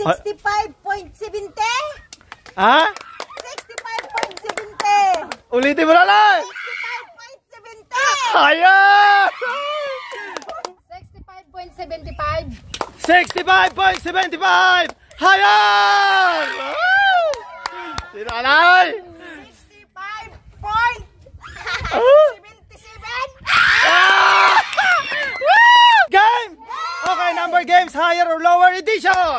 65.70. Ha? 65.70. Ulitin mo na lang. 65.70. Ayan! 65.75. 65.75! Higher! Sinanay! 65.77. Game! Okay, number games, higher or lower edition!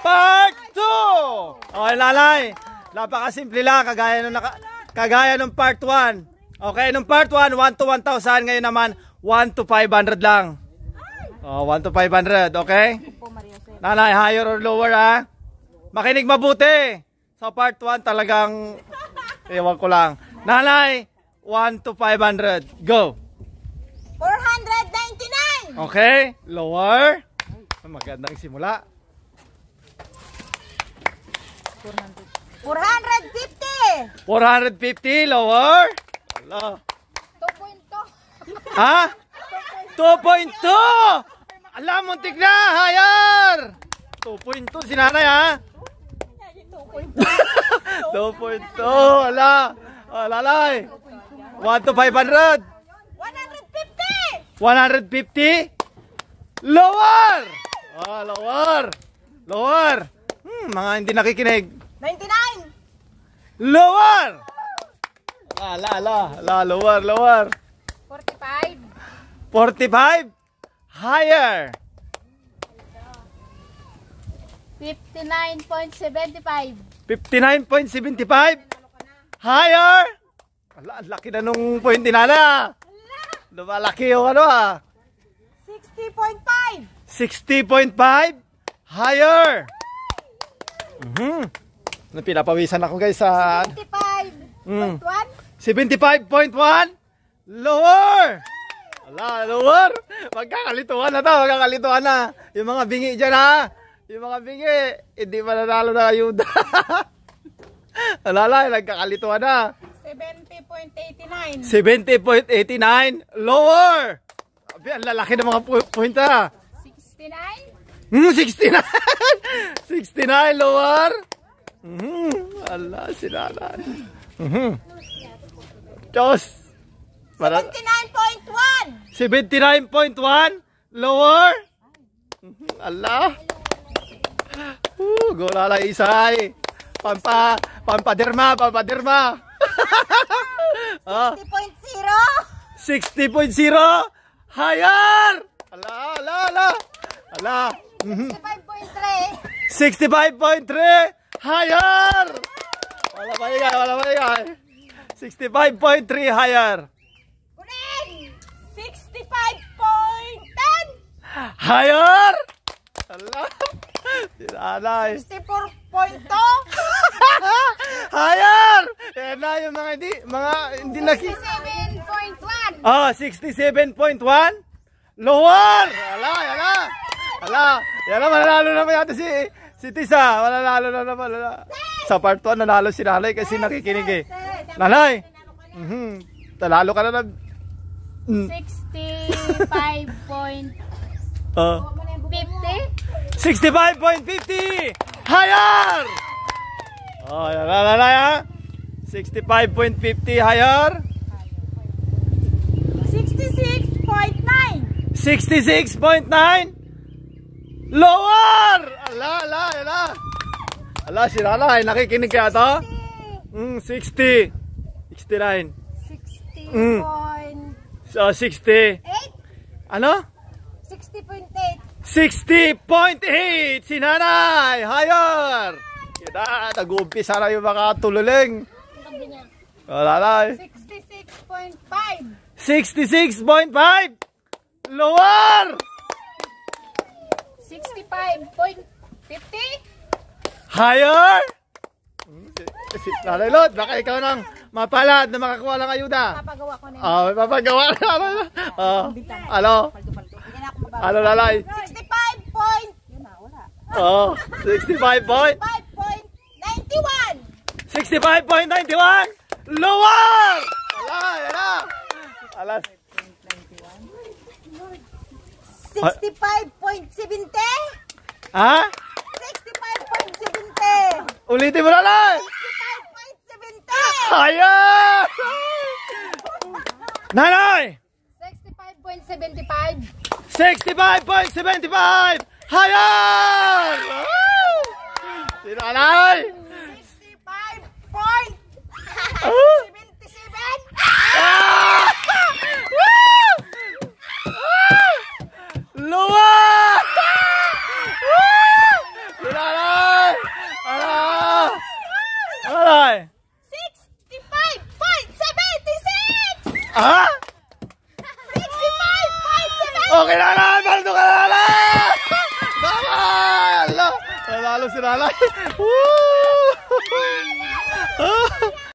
Part 2! Okay, lalay. Napakasimple lang, kagaya nung part 1. Okay, nung part 1, 1 to 1,000. Ngayon naman, 1 to 500 lang. Oh, 1 to 500, okay? Nanay, higher or lower, ha? Makinig mabuti. Sa part 1 talagang, ewan ko lang. Nanay, 1 to 500. Go. 499. Okay, lower. Magandang simula. 450. 450, lower. Hello. 2.2. Ha? 2.2. Alam, muntik na, higher. 2.2 si nanay, ha? 2.2, ala. Lalay. 1 to 500. 150. 150. Lower. Lower. Lower. Mga hindi nakikinig. 99. Lower. Lower, lower. 45. 45. Higher. 59.75. 59.75. Higher. Ala, ang laki na nung point ni Nana. Lumalaki yung ano, 60.5. 60.5. Higher. Pinapawisan ako guys sa 75.1. 75.1. Lower. Ala, lower. Magkakalituhan na to, magkakalituhan na. Yung mga bingi dyan, ha. Yung mga bingi, hindi pa nanalo na ayuda. Alala, nagkakalituhan na. 70.89. 70.89. Lower. Abi, ang lalaki ng mga punta. 69. 69. 69, lower. Ala, sinanay. Diyos. 79.1. 79.1. Lower. Ala. Gulala isay. Pampaderma. 60.0. 60.0. Higher. Ala. 65.3. 65.3. Higher. Wala maingay. 65.3 higher. Kunin. 65.10. Higher. Ala. Sinanay. 64.2. Higher. Yan na yung mga hindi naki. 67.1. 67.1. Lower. Ala. Yan na, mananalo naman yata si Tisa. Mananalo na naman. Sa part 1, nanalo si nanay kasi nakikinig eh. Nanay. Talalo ka na 65.50. 65.50. Higher. Yan na, nanay, ha. 65.50 higher. 66.9. 66.9. Lower. Ala, si nanay, nakikinig kaya to? 60. 69. 60. 8. Ano? 60.8. 60.8. Si nanay, higher. Kita, nag-uumpisa na yung mga tululing. Nanay. 66.5. 66.5. Lower. 65.50. Higher. Nanay Lord, baka ikaw nang mapalad na makakuha ng ayuda. Papagawa ko na Papagawa na. Ano? Ano, lalay? 65 point. Yun na, wala. 65 point. 65.91. 65.91. Lower. Alas. 65.70. Ha? 65.70. Ulitin mo nanay! 65.70! Ayan! Nanay! 65.75. 65.75! Hayan! Si nanay! 65.77! Ah! Luwa! Si nanay! Ano? Nanay! 65.76! Ah? 65.7! Okay, nanay! Paldo ka, nanay! Nanay! Ala! Nanalo si nanay! Woo!